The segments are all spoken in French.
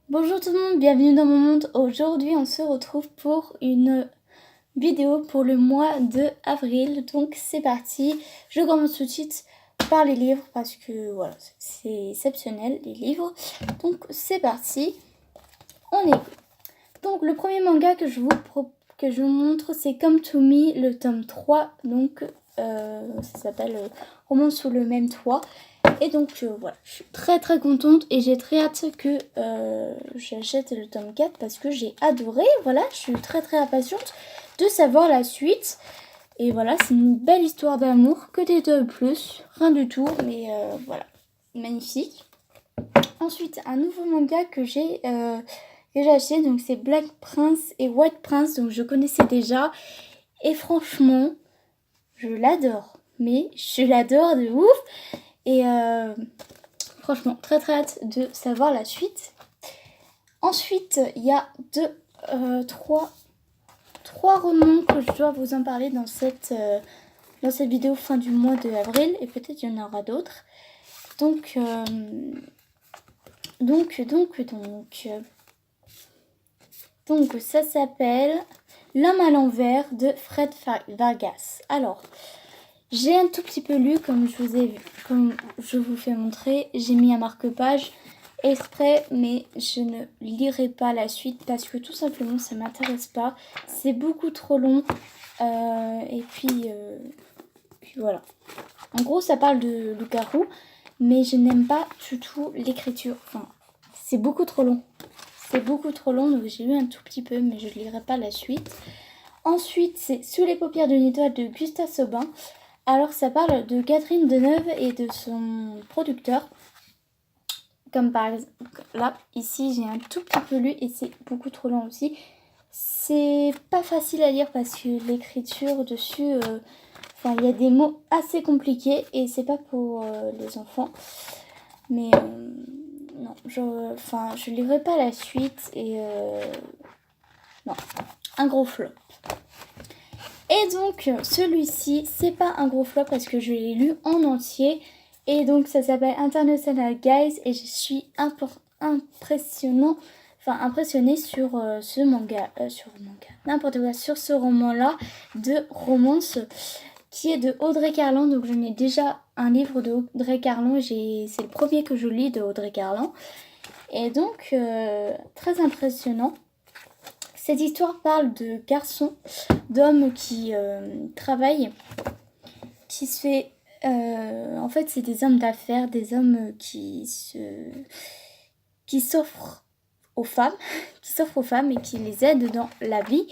Bonjour tout le monde, bienvenue dans mon monde. Aujourd'hui on se retrouve pour une vidéo pour le mois de avril. Donc c'est parti, je commence tout de suite par les livres parce que voilà, c'est exceptionnel les livres. Donc c'est parti, on est. Donc le premier manga que je vous montre, c'est Come to Me, le tome 3. Donc ça s'appelle Roman sous le même toit. Et donc voilà, je suis très très contente et j'ai très hâte que j'achète le tome 4 parce que j'ai adoré. Voilà, je suis très très impatiente de savoir la suite. Et voilà, c'est une belle histoire d'amour, que des deux plus, rien du tout, mais voilà, magnifique. Ensuite, un nouveau manga que j'ai acheté, donc c'est Black Prince et White Prince, donc je connaissais déjà. Et franchement, je l'adore, mais je l'adore de ouf. Et franchement, très très hâte de savoir la suite. Ensuite, il y a trois romans que je dois vous en parler dans cette vidéo fin du mois de avril. Et peut-être il y en aura d'autres. Donc, ça s'appelle L'homme à l'envers de Fred Vargas. Alors, j'ai un tout petit peu lu, comme je vous fais montrer. J'ai mis un marque-page exprès, mais je ne lirai pas la suite parce que tout simplement ça m'intéresse pas. C'est beaucoup trop long. Et puis voilà. En gros, ça parle de loup-garou, mais je n'aime pas du tout l'écriture. Enfin, c'est beaucoup trop long. C'est beaucoup trop long, donc j'ai lu un tout petit peu, mais je ne lirai pas la suite. Ensuite, c'est Sous les paupières d'une étoile de Gustave Saubin. Alors, ça parle de Catherine Deneuve et de son producteur. Comme par exemple, là, ici, j'ai un tout petit peu lu et c'est beaucoup trop long aussi. C'est pas facile à lire parce que l'écriture dessus, il y a des mots assez compliqués et c'est pas pour les enfants. Mais non, je lirai pas la suite et non, un gros flop. Et donc, celui-ci, c'est pas un gros flop parce que je l'ai lu en entier. Et donc, ça s'appelle International Guys et je suis impressionnée sur ce manga. N'importe quoi, sur ce roman-là de romance qui est de Audrey Carlan. Donc, je n'ai déjà un livre de Audrey Carlan. C'est le premier que je lis de Audrey Carlan. Et donc, très impressionnant. Cette histoire parle de garçons, d'hommes qui travaillent, qui se fait... en fait, c'est des hommes d'affaires, des hommes qui s'offrent aux femmes, et qui les aident dans la vie.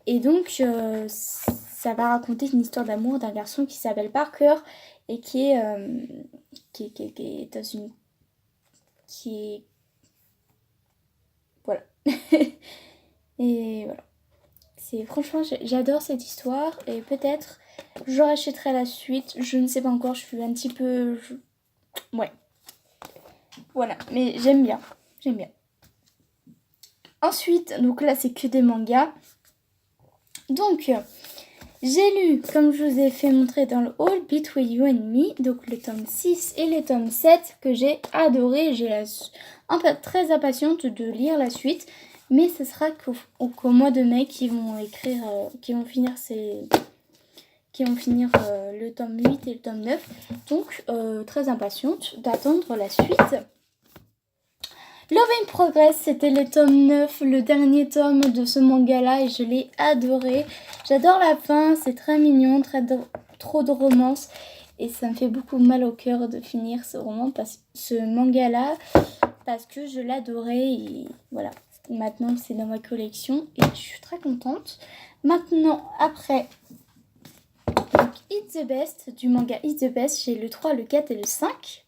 Et donc, ça va raconter une histoire d'amour d'un garçon qui s'appelle Parker et qui est dans une... qui est... Voilà. Et voilà. Franchement, j'adore cette histoire et peut-être je rachèterai la suite. Je ne sais pas encore, je suis un petit peu... Ouais. Voilà, mais j'aime bien. Ensuite, donc là, c'est que des mangas. Donc, j'ai lu, comme je vous ai fait montrer dans le haul, Between You and Me, donc le tome 6 et le tome 7 que j'ai adoré. J'ai très impatiente de lire la suite. Mais ce sera qu'au mois de mai qu'ils vont finir le tome 8 et le tome 9. Donc, très impatiente d'attendre la suite. Love in Progress, c'était le tome 9, le dernier tome de ce manga-là et je l'ai adoré. J'adore la fin, c'est très mignon, trop de romance. Et ça me fait beaucoup mal au cœur de finir ce manga-là parce que je l'adorais et voilà. Maintenant, c'est dans ma collection et je suis très contente. Maintenant, après, donc, It's the Best, du manga It's the Best, j'ai le 3, le 4 et le 5.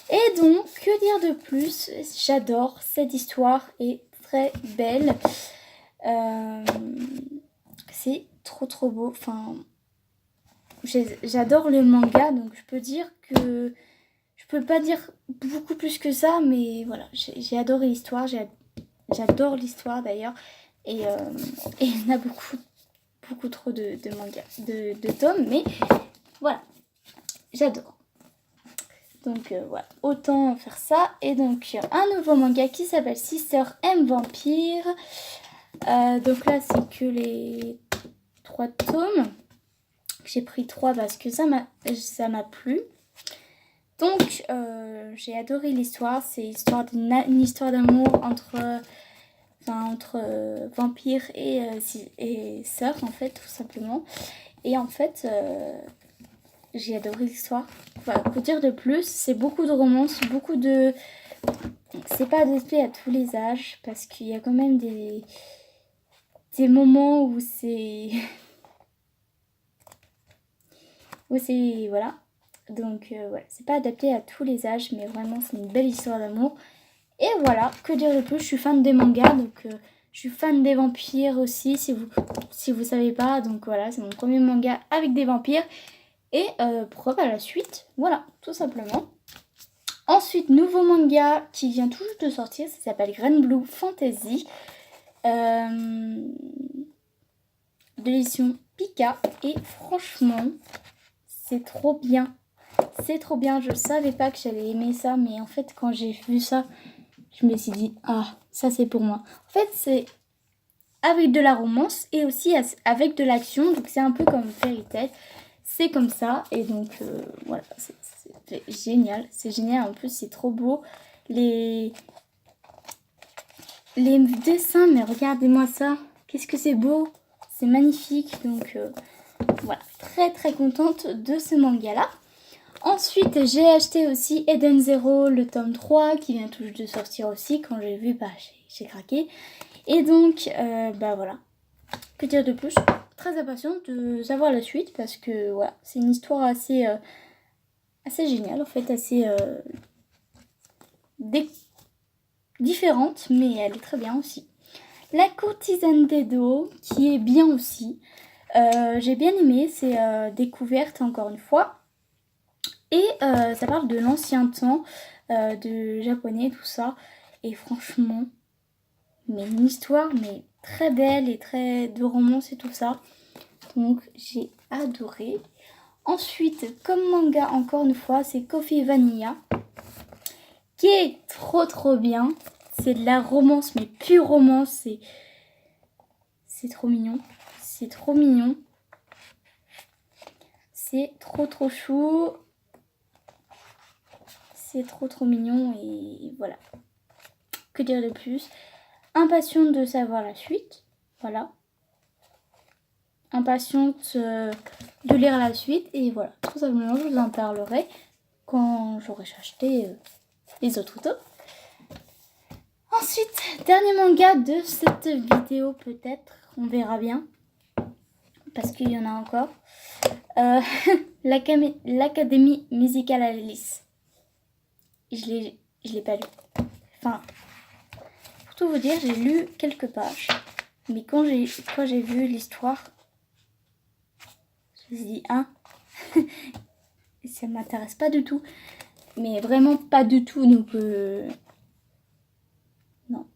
Et donc, que dire de plus? J'adore, cette histoire est très belle. C'est trop beau. Enfin, j'adore le manga, donc je peux dire que... Je peux pas dire beaucoup plus que ça, mais voilà, j'ai adoré l'histoire, j'adore l'histoire d'ailleurs. Et il y en a beaucoup trop de mangas, de tomes, mais voilà, j'adore. Donc voilà, autant faire ça. Et donc un nouveau manga qui s'appelle Sister M Vampire. Donc là c'est que les 3 tomes. J'ai pris 3 parce que ça m'a plu. Donc j'ai adoré l'histoire. C'est une histoire d'amour entre vampire et sœur en fait, tout simplement. Et en fait j'ai adoré l'histoire. Voilà, pour dire de plus, c'est beaucoup de romance, c'est pas adapté à tous les âges parce qu'il y a quand même des moments où c'est voilà. Donc voilà, c'est pas adapté à tous les âges, mais vraiment c'est une belle histoire d'amour. Et voilà, que dire de plus, je suis fan des mangas, donc je suis fan des vampires aussi, si vous savez pas. Donc voilà, c'est mon premier manga avec des vampires. Et pourquoi pas la suite, voilà, tout simplement. Ensuite, nouveau manga qui vient tout juste de sortir, ça s'appelle Grand Blue Fantasy. De l'édition Pika. Et franchement, c'est trop bien. C'est trop bien, je savais pas que j'allais aimer ça, mais en fait quand j'ai vu ça, je me suis dit, ah, ça c'est pour moi. En fait, c'est avec de la romance et aussi avec de l'action, donc c'est un peu comme Fairy Tail. C'est comme ça, et donc voilà, c'est génial. C'est génial, en plus c'est trop beau. Les dessins, mais regardez-moi ça. Qu'est-ce que c'est beau. C'est magnifique, donc voilà, très très contente de ce manga-là. Ensuite, j'ai acheté aussi Eden Zero, le tome 3, qui vient tout juste de sortir aussi. Quand j'ai vu, j'ai craqué. Et donc, voilà. Que dire de plus? Très impatiente de savoir la suite, parce que voilà, c'est une histoire assez géniale, en fait, assez différente, mais elle est très bien aussi. La courtisane d'Edo, qui est bien aussi. J'ai bien aimé, c'est découverte encore une fois. Et ça parle de l'ancien temps, de japonais, tout ça. Et franchement, mais une histoire mais très belle et très de romance et tout ça. Donc j'ai adoré. Ensuite, comme manga, encore une fois, c'est Coffee Vanilla. Qui est trop bien. C'est de la romance, mais pure romance. C'est trop mignon. C'est trop mignon. C'est trop chou. C'est trop mignon et voilà. Que dire de plus? Impatiente de savoir la suite. Voilà. Impatiente de lire la suite. Et voilà. Tout simplement, je vous en parlerai quand j'aurai acheté les autres tomes. Ensuite, dernier manga de cette vidéo peut-être. On verra bien. Parce qu'il y en a encore. L'Académie musicale Alice. Je l'ai pas lu. Enfin, pour tout vous dire, j'ai lu quelques pages. Mais quand j'ai vu l'histoire, je me suis dit, ça m'intéresse pas du tout. Mais vraiment pas du tout. Donc, non,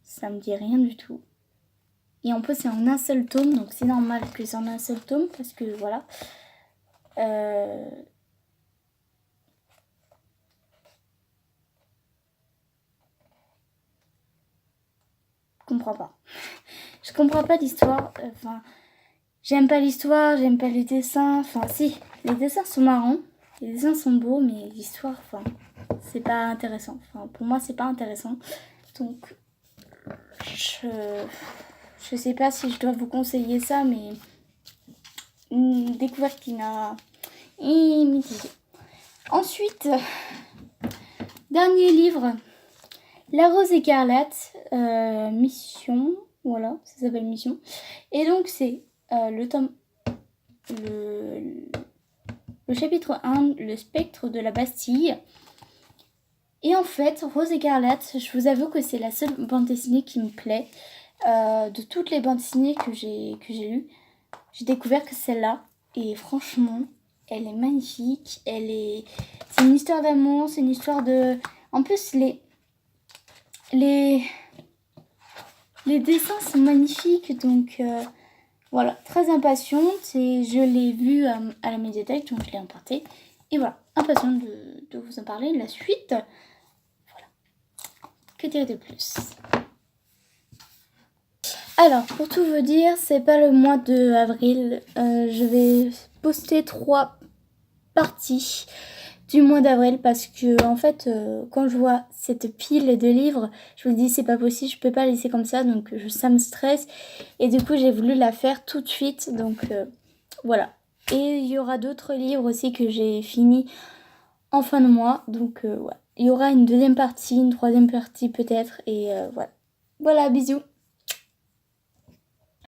ça me dit rien du tout. Et en plus, c'est en un seul tome. Donc, c'est normal que c'est en un seul tome. Parce que, voilà. Je comprends pas l'histoire. J'aime pas l'histoire, j'aime pas les dessins. Enfin, si, les dessins sont marrants, les dessins sont beaux, mais l'histoire, c'est pas intéressant. Enfin, pour moi, c'est pas intéressant. Donc, je sais pas si je dois vous conseiller ça, mais une découverte qui m'a mitigée. Ensuite, dernier livre, La Rose écarlate, Mission. Voilà, ça s'appelle Mission. Et donc, c'est le chapitre 1, le spectre de la Bastille. Et en fait, Rose écarlate, je vous avoue que c'est la seule bande dessinée qui me plaît. De toutes les bandes dessinées que j'ai lues, j'ai découvert que celle-là. Et franchement, elle est magnifique. C'est une histoire d'amour, c'est une histoire de... En plus, les dessins sont magnifiques, donc voilà, très impatiente et je l'ai vue à la médiathèque, donc je l'ai emportée. Et voilà, impatiente de vous en parler. La suite, voilà. Que dire de plus? Alors, pour tout vous dire, c'est pas le mois de avril. Je vais poster 3 parties du mois d'avril parce que en fait quand je vois cette pile de livres, je me dis c'est pas possible, je peux pas laisser comme ça, donc ça me stresse et du coup j'ai voulu la faire tout de suite, donc voilà. Et il y aura d'autres livres aussi que j'ai fini en fin de mois, donc ouais. Il y aura une deuxième partie, une troisième partie peut-être, et voilà. Voilà, bisous.